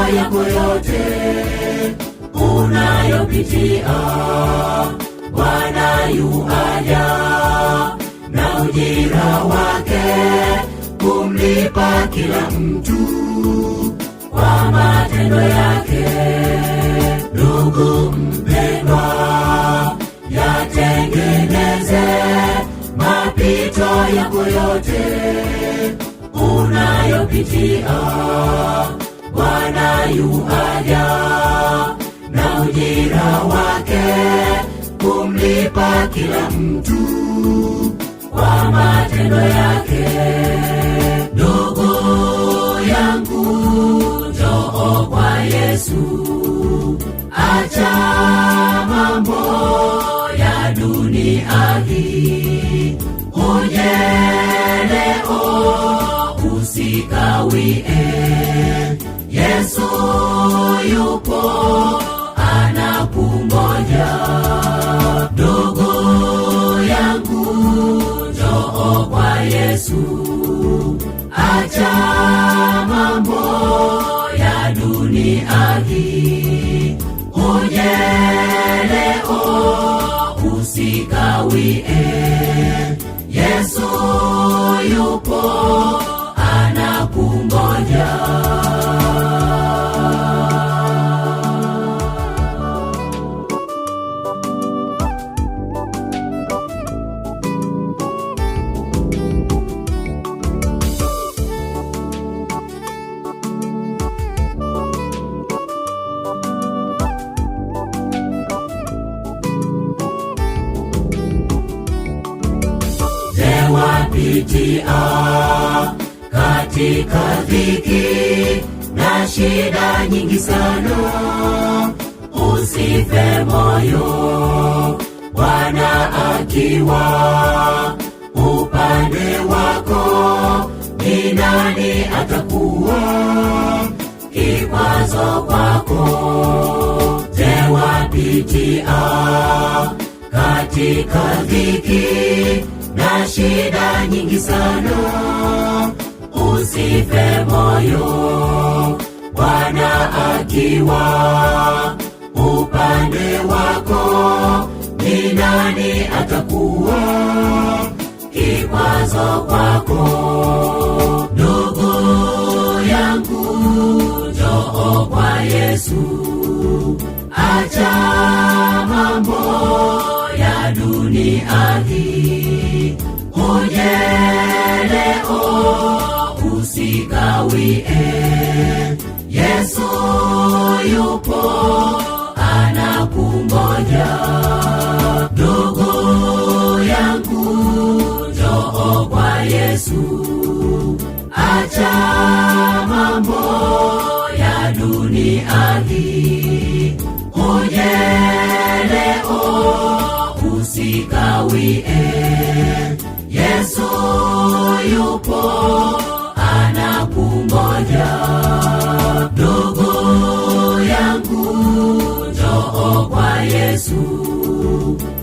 yako yote unayopitia, Bwana yuaja na ujira wake kumlipa kila mtu kwa matendo yake. Ndugu mpendwa, yatengeneze mapito yako yote unayopitia, Bwana yuaja na ujira wake kumlipa kila mtu kwa matendo yake. Ndugu yangu, njoo kwa Yesu, acha mambo ya dunia hii, uje leo usikawie. Yesu yupo anakungoja. Ndugu yangu, njoo kwa Yesu, acha mambo ya dunia hii, uje leo usikawie. Yesu yupo anakungoja. Wapitia katika dhiki na shida nyingi sana, usife moyo, Bwana akiwa upande wako, ni nani atakuwa kikwazo kwako? Je, wapitia katika dhiki na shida nyingi sana, usife moyo, Bwana akiwa upande wako, ni nani atakuwa kikwazo kwako? Ndugu yangu, njoo kwa Yesu, acha mambo ya dunia hii, uje leo usikawie. Yesu yupo anakungoja. Ndugu yangu, njoo kwa Yesu, acha mambo ya dunia hii, uje leo usikawie. Yesu yupo anakungoja. Ndugu yangu, njoo kwa Yesu,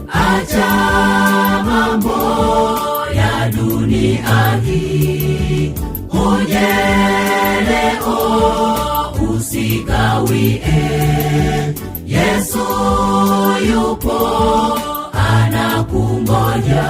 acha mambo ya dunia hii, uje leo usikawie. Yesu yupo anakungoja.